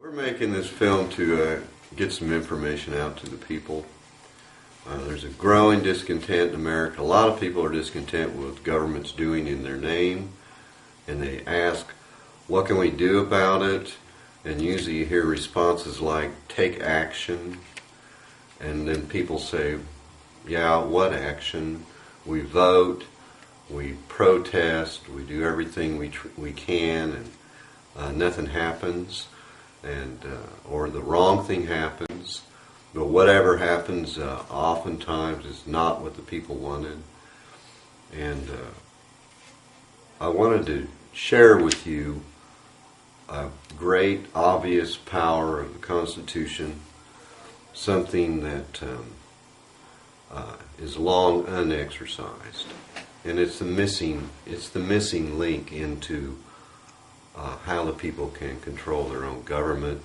We're making this film to get some information out to the people. There's a growing discontent in America. A lot of people are discontent with what the government's doing in their name, and they ask, what can we do about it? And usually you hear responses like, take action. And then people say, yeah, what action? We vote, we protest, we do everything we can, and nothing happens, and or the wrong thing happens. But whatever happens, oftentimes is not what the people wanted. And I wanted to share with you a great, obvious power of the Constitution, something that is long unexercised, and it's the missing link into how the people can control their own government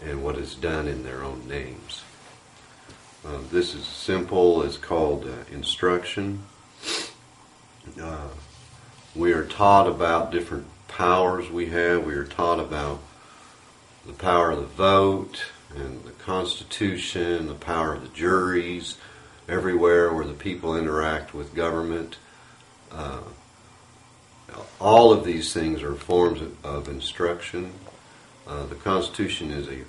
and what is done in their own names. This is simple. It's called instruction. We are taught about different powers we have. We are taught about the power of the vote and the Constitution, the power of the juries, everywhere where the people interact with government. All of these things are forms of instruction. The Constitution is a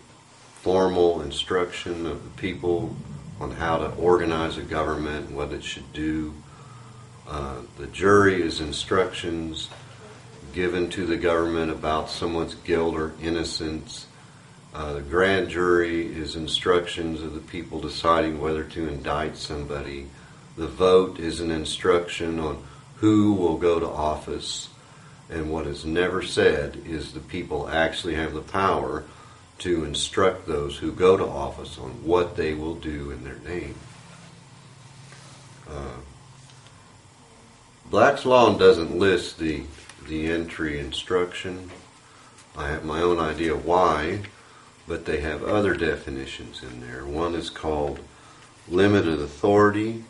formal instruction of the people on how to organize a government and what it should do. The jury is instructions given to the government about someone's guilt or innocence. The grand jury is instructions of the people deciding whether to indict somebody. The vote is an instruction on who will go to office. And what is never said is the people actually have the power to instruct those who go to office on what they will do in their name. Black's Law doesn't list the entry instruction. I have my own idea why, but they have other definitions in there. One is called limited authority,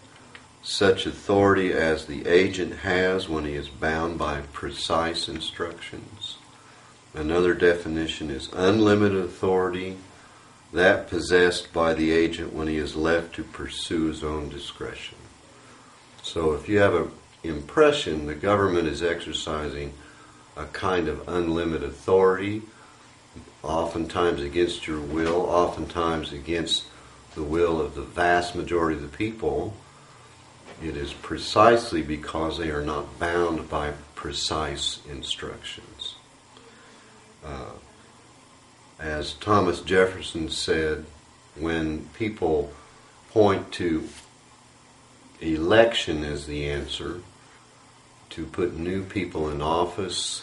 such authority as the agent has when he is bound by precise instructions. Another definition is unlimited authority, that possessed by the agent when he is left to pursue his own discretion. So if you have an impression the government is exercising a kind of unlimited authority, oftentimes against your will, oftentimes against the will of the vast majority of the people, it is precisely because they are not bound by precise instructions. As Thomas Jefferson said, when people point to election as the answer to put new people in office,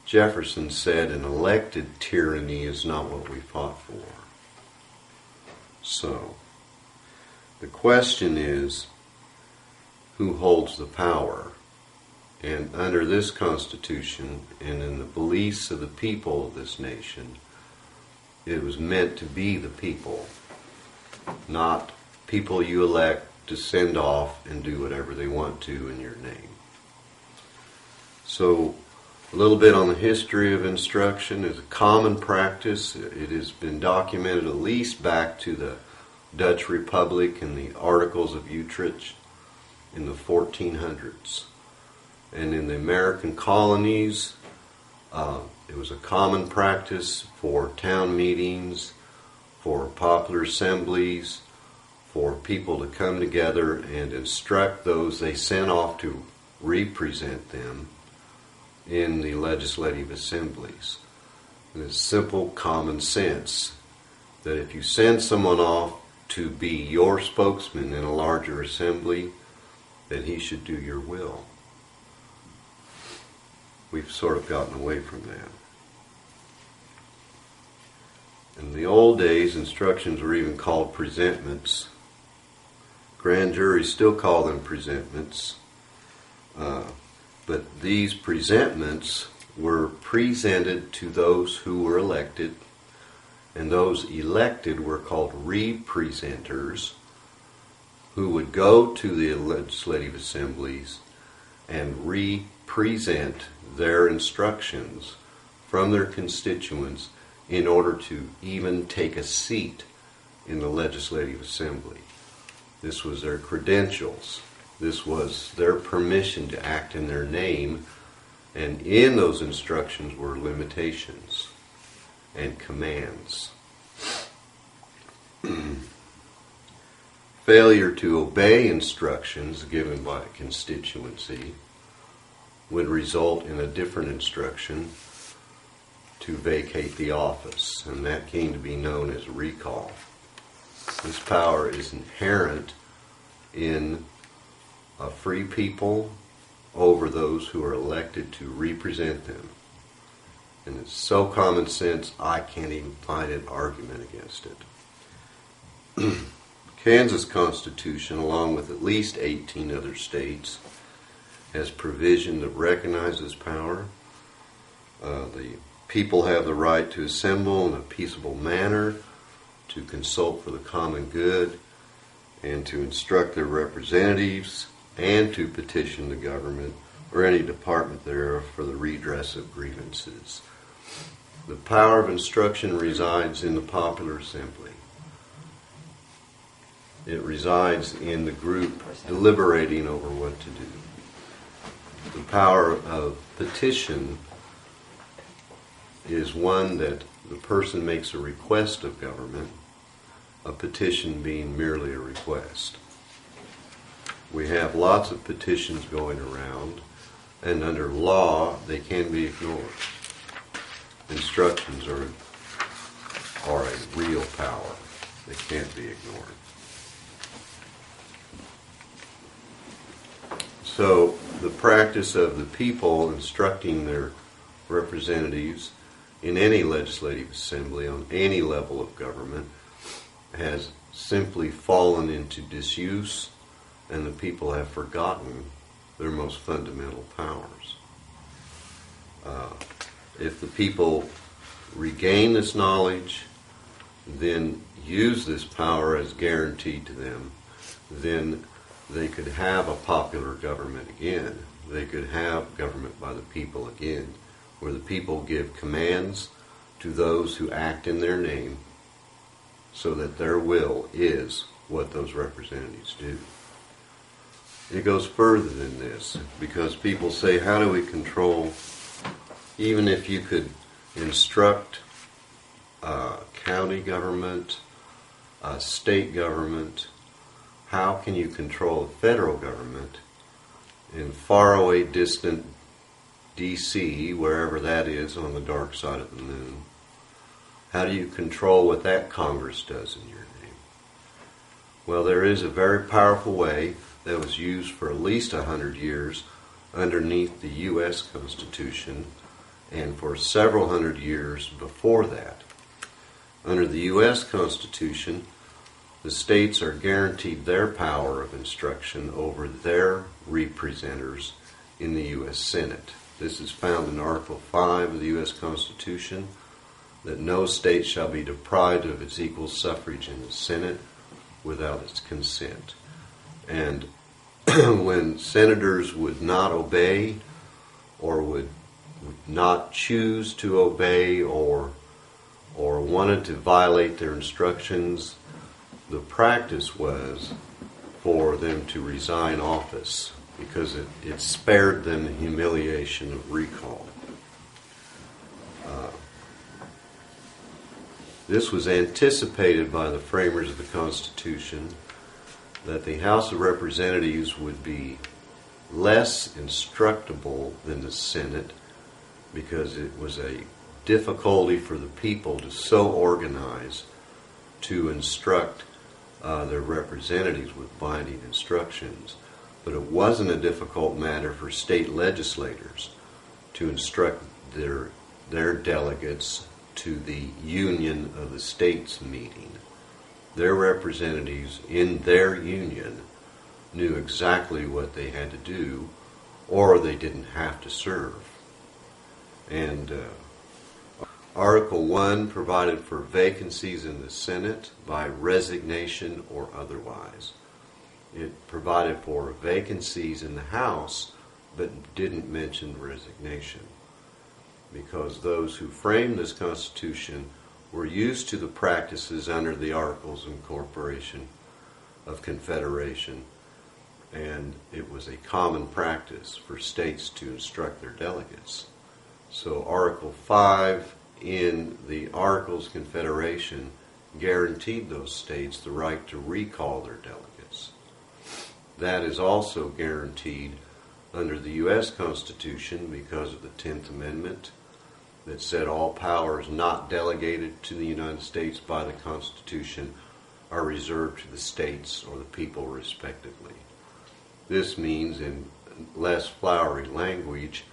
Jefferson said an elected tyranny is not what we fought for. So, the question is, who holds the power? And under this Constitution, and in the beliefs of the people of this nation, it was meant to be the people, not people you elect to send off and do whatever they want to in your name. So, a little bit on the history of instruction. It's a common practice. It has been documented at least back to the Dutch Republic and the Articles of Utrecht in the 1400s. And in the American colonies, it was a common practice for town meetings, for popular assemblies, for people to come together and instruct those they sent off to represent them in the legislative assemblies. And it's simple common sense that if you send someone off to be your spokesman in a larger assembly, then he should do your will. We've sort of gotten away from that. In the old days, instructions were even called presentments. Grand juries still call them presentments. But these presentments were presented to those who were elected, and those elected were called representers, who would go to the legislative assemblies and represent their instructions from their constituents in order to even take a seat in the Legislative Assembly. This was their credentials. This was their permission to act in their name, and in those instructions were limitations and commands. Failure to obey instructions given by a constituency would result in a different instruction to vacate the office, and that came to be known as recall. This power is inherent in a free people over those who are elected to represent them. And it's so common sense, I can't even find an argument against it. Kansas Constitution, along with at least 18 other states, has provision that recognizes power. The people have the right to assemble in a peaceable manner, to consult for the common good, and to instruct their representatives, and to petition the government or any department thereof for the redress of grievances. The power of instruction resides in the popular assembly. It resides in the group deliberating over what to do. The power of petition is one that the person makes a request of government, a petition being merely a request. We have lots of petitions going around, and under law, they can be ignored. Instructions are a real power. They can't be ignored. So the practice of the people instructing their representatives in any legislative assembly on any level of government has simply fallen into disuse, and the people have forgotten their most fundamental powers. If the people regain this knowledge, then use this power as guaranteed to them, then they could have a popular government again. They could have government by the people again, where the people give commands to those who act in their name, so that their will is what those representatives do. It goes further than this, because people say, how do we control, even if you could instruct county government, state government, how can you control the federal government in faraway, distant D.C., wherever that is on the dark side of the moon? How do you control what that Congress does in your name? Well, there is a very powerful way that was used for at least 100 years underneath the U.S. Constitution, and for several hundred years before that. Under the U.S. Constitution, the states are guaranteed their power of instruction over their representatives in the U.S. Senate. This is found in Article 5 of the U.S. Constitution, that no state shall be deprived of its equal suffrage in the Senate without its consent. And when senators would not obey, or would not choose to obey, or wanted to violate their instructions, the practice was for them to resign office, because it spared them the humiliation of recall. This was anticipated by the framers of the Constitution, that the House of Representatives would be less instructable than the Senate, because it was a difficulty for the people to so organize to instruct their representatives with binding instructions. But it wasn't a difficult matter for state legislators to instruct their delegates to the union of the states meeting. Their representatives in their union knew exactly what they had to do, or they didn't have to serve. And Article 1 provided for vacancies in the Senate by resignation or otherwise. It provided for vacancies in the House, but didn't mention resignation. because those who framed this Constitution were used to the practices under the Articles of Incorporation of Confederation, and it was a common practice for states to instruct their delegates. So Article 5 in the Articles of Confederation guaranteed those states the right to recall their delegates. That is also guaranteed under the U.S. Constitution because of the 10th Amendment that said all powers not delegated to the United States by the Constitution are reserved to the states or the people respectively. This means, in less flowery language,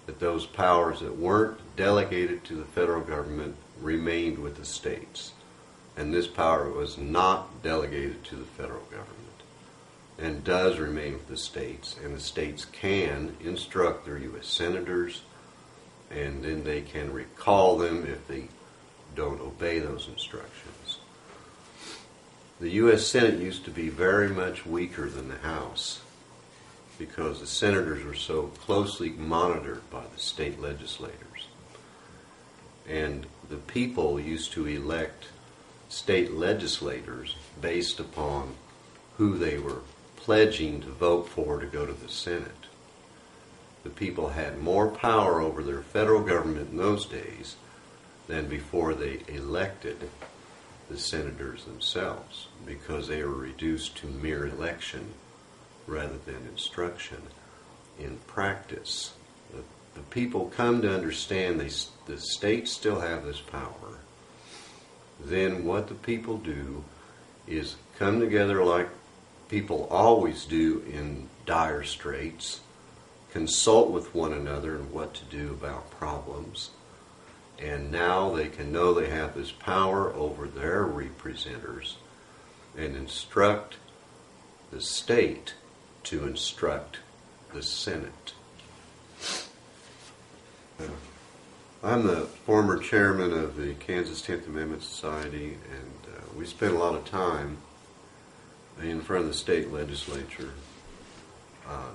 that those powers that weren't delegated to the federal government remained with the states. And this power was not delegated to the federal government and does remain with the states. And the states can instruct their U.S. senators, and then they can recall them if they don't obey those instructions. The U.S. Senate used to be very much weaker than the House because the senators were so closely monitored by the state legislators. And the people used to elect state legislators based upon who they were pledging to vote for to go to the Senate. The people had more power over their federal government in those days than before they elected the senators themselves, because they were reduced to mere election rather than instruction in practice. The people come to understand the states still have this power. Then what the people do is come together like people always do in dire straits, consult with one another on what to do about problems, and now they can know they have this power over their representatives and instruct the state to instruct the Senate. I'm the former chairman of the Kansas 10th Amendment Society, and we spent a lot of time in front of the state legislature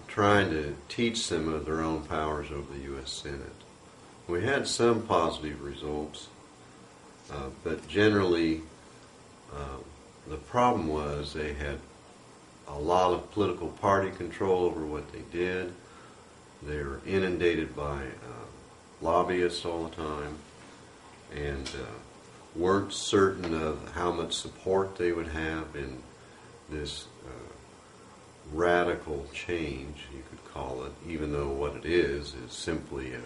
trying to teach them of their own powers over the U.S. Senate. We had some positive results, but generally the problem was they had a lot of political party control over what they did. They were inundated by lobbyists all the time, and weren't certain of how much support they would have in this radical change, you could call it, even though what it is simply an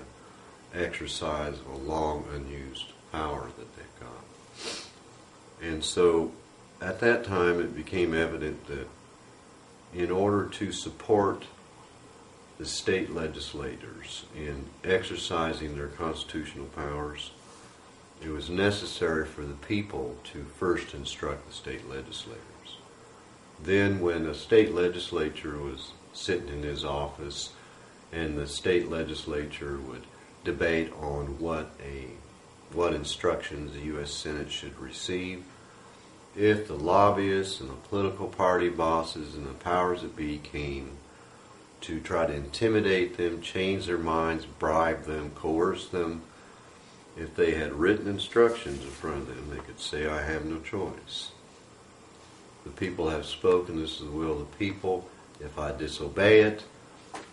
exercise of a long unused power that they've got. And so at that time it became evident that in order to support the state legislators in exercising their constitutional powers, it was necessary for the people to first instruct the state legislators. Then when a state legislature was sitting in his office and the state legislature would debate on what instructions the U.S. Senate should receive, if the lobbyists and the political party bosses and the powers that be came to try to intimidate them, change their minds, bribe them, coerce them, if they had written instructions in front of them, they could say, I have no choice. The people have spoken, this is the will of the people. If I disobey it,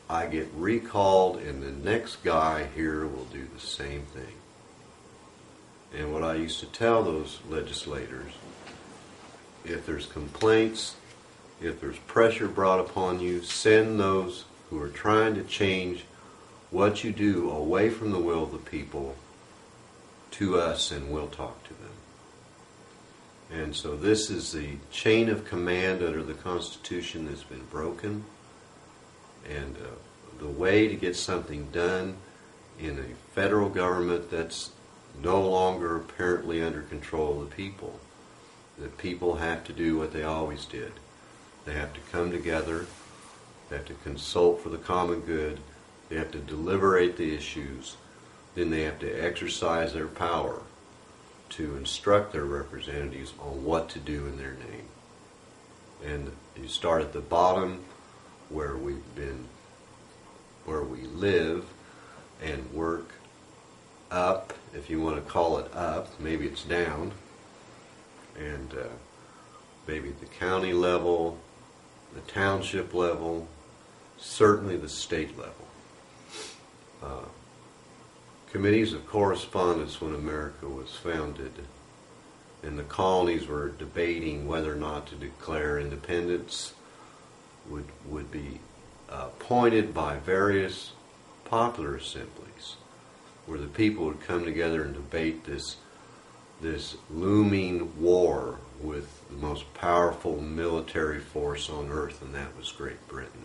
I get recalled, and the next guy here will do the same thing. And what I used to tell those legislators, if there's complaints, if there's pressure brought upon you, send those who are trying to change what you do away from the will of the people to us, and we'll talk to them. And so this is the chain of command under the Constitution that's been broken. And the way to get something done in a federal government that's no longer apparently under control of the people have to do what they always did. They have to come together, they have to consult for the common good, they have to deliberate the issues, then they have to exercise their power to instruct their representatives on what to do in their name. And you start at the bottom where we live and work, up, if you want to call it up, maybe it's down, and maybe at the county level, the township level, certainly the state level. Committees of correspondence when America was founded, and the colonies were debating whether or not to declare independence, would be appointed by various popular assemblies, where the people would come together and debate this looming war with the most powerful military force on earth, and that was Great Britain.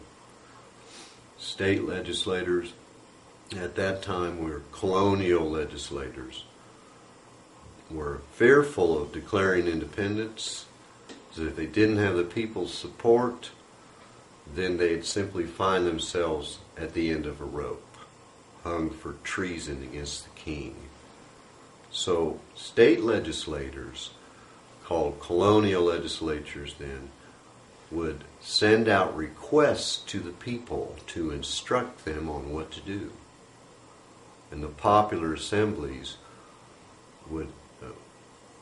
State legislators at that time were colonial legislators, were fearful of declaring independence, so if they didn't have the people's support, then they'd simply find themselves at the end of a rope, hung for treason against the king. So state legislators, called colonial legislatures then, would send out requests to the people to instruct them on what to do. And the popular assemblies would,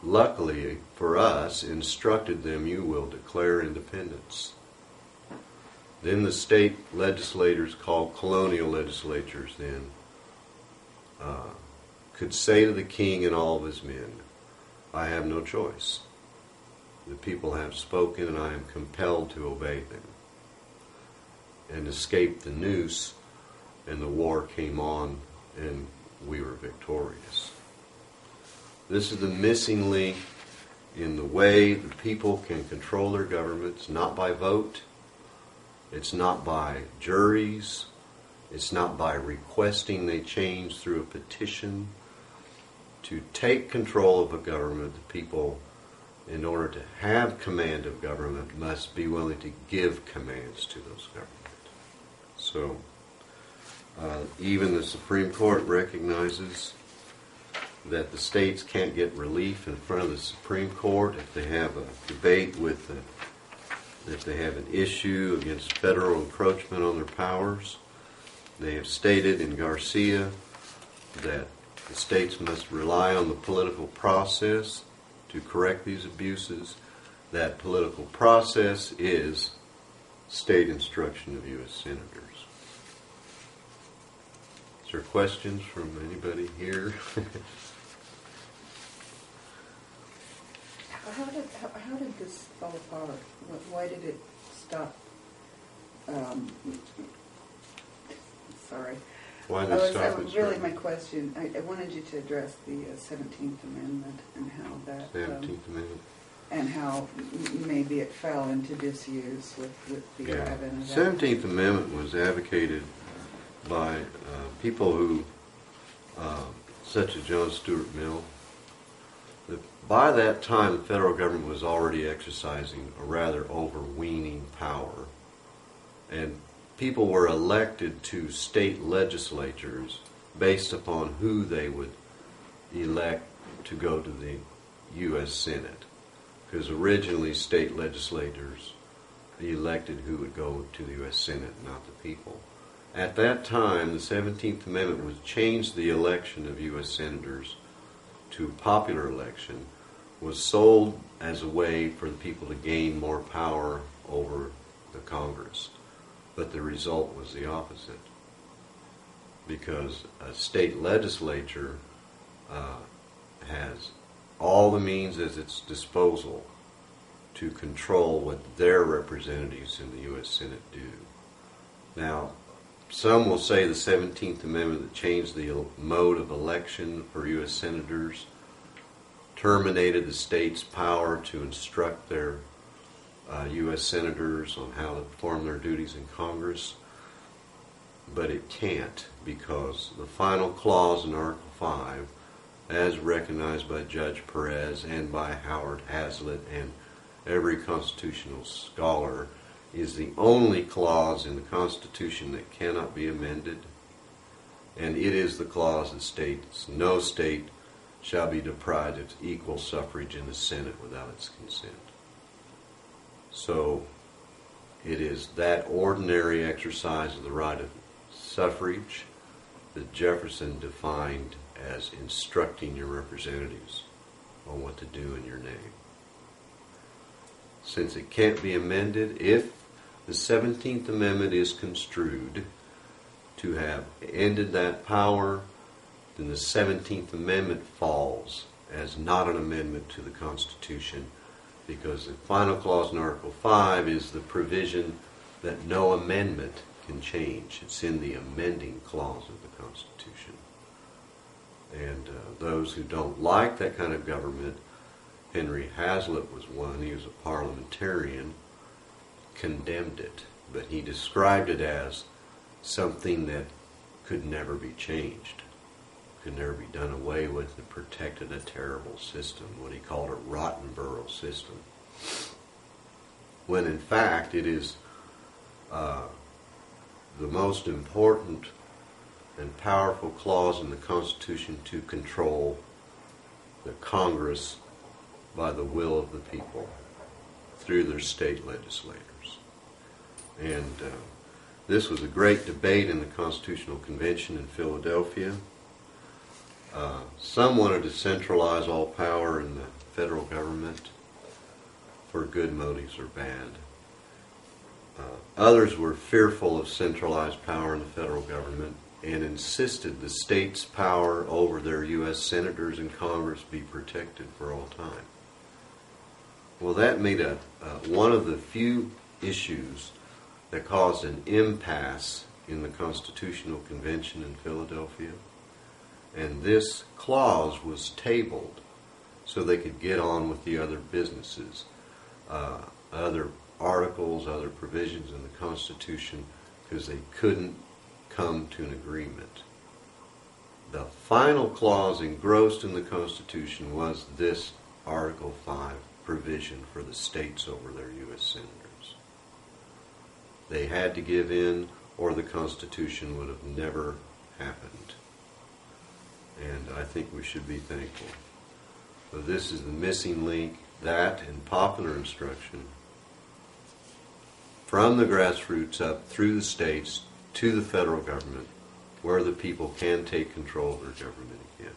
luckily for us, instructed them, you will declare independence. Then the state legislators, called colonial legislatures then, could say to the king and all of his men, I have no choice. The people have spoken and I am compelled to obey them. And escaped the noose, and the war came on and we were victorious. This is the missing link in the way the people can control their governments, not by vote, it's not by juries, it's not by requesting they change through a petition. To take control of a government, the people, in order to have command of government, must be willing to give commands to those governments. So, even the Supreme Court recognizes that the states can't get relief in front of the Supreme Court if they have a debate with if they have an issue against federal encroachment on their powers. They have stated in Garcia that the states must rely on the political process to correct these abuses. That political process is state instruction of U.S. senators. Is there questions from anybody here? How did this fall apart? Why did it stop? Sorry. Why did it stop? Really, my question. I wanted you to address the 17th Amendment and how that. 17th Amendment. And how maybe it fell into disuse with the advent of that. 17th Amendment was advocated by people who, such as John Stuart Mill. By that time, the federal government was already exercising a rather overweening power, and people were elected to state legislatures based upon who they would elect to go to the U.S. Senate, because originally state legislators elected who would go to the U.S. Senate, not the people. At that time, the 17th Amendment was changed the election of U.S. senators to a popular election, was sold as a way for the people to gain more power over the Congress. But the result was the opposite, because a state legislature has all the means at its disposal to control what their representatives in the U.S. Senate do. Now, some will say the 17th Amendment that changed the mode of election for U.S. senators terminated the state's power to instruct their U.S. senators on how to perform their duties in Congress. But it can't, because the final clause in Article 5, as recognized by Judge Perez and by Howard Hazlitt and every constitutional scholar, is the only clause in the Constitution that cannot be amended, and it is the clause that states, no state shall be deprived of equal suffrage in the Senate without its consent. So it is that ordinary exercise of the right of suffrage that Jefferson defined as instructing your representatives on what to do in your name. Since it can't be amended, if the 17th Amendment is construed to have ended that power, then the 17th Amendment falls as not an amendment to the Constitution, because the final clause in Article 5 is the provision that no amendment can change. It's in the amending clause of the Constitution. And those who don't like that kind of government, Henry Hazlitt was one, he was a parliamentarian, condemned it, but he described it as something that could never be changed, could never be done away with, and protected a terrible system, what he called a rotten borough system. When in fact it is the most important and powerful clause in the Constitution to control the Congress by the will of the people through their state legislators. And this was a great debate in the Constitutional Convention in Philadelphia. Some wanted to centralize all power in the federal government for good motives or bad. Others were fearful of centralized power in the federal government and insisted the states' power over their U.S. senators and Congress be protected for all time. Well, that made one of the few issues that caused an impasse in the Constitutional Convention in Philadelphia. And this clause was tabled so they could get on with the other businesses, other articles, other provisions in the Constitution, because they couldn't come to an agreement. The final clause engrossed in the Constitution was this Article 5 provision for the states over their U.S. senators. They had to give in, or the Constitution would have never happened. And I think we should be thankful. So this is the missing link, that and popular instruction from the grassroots up through the states to the federal government, where the people can take control of their government again.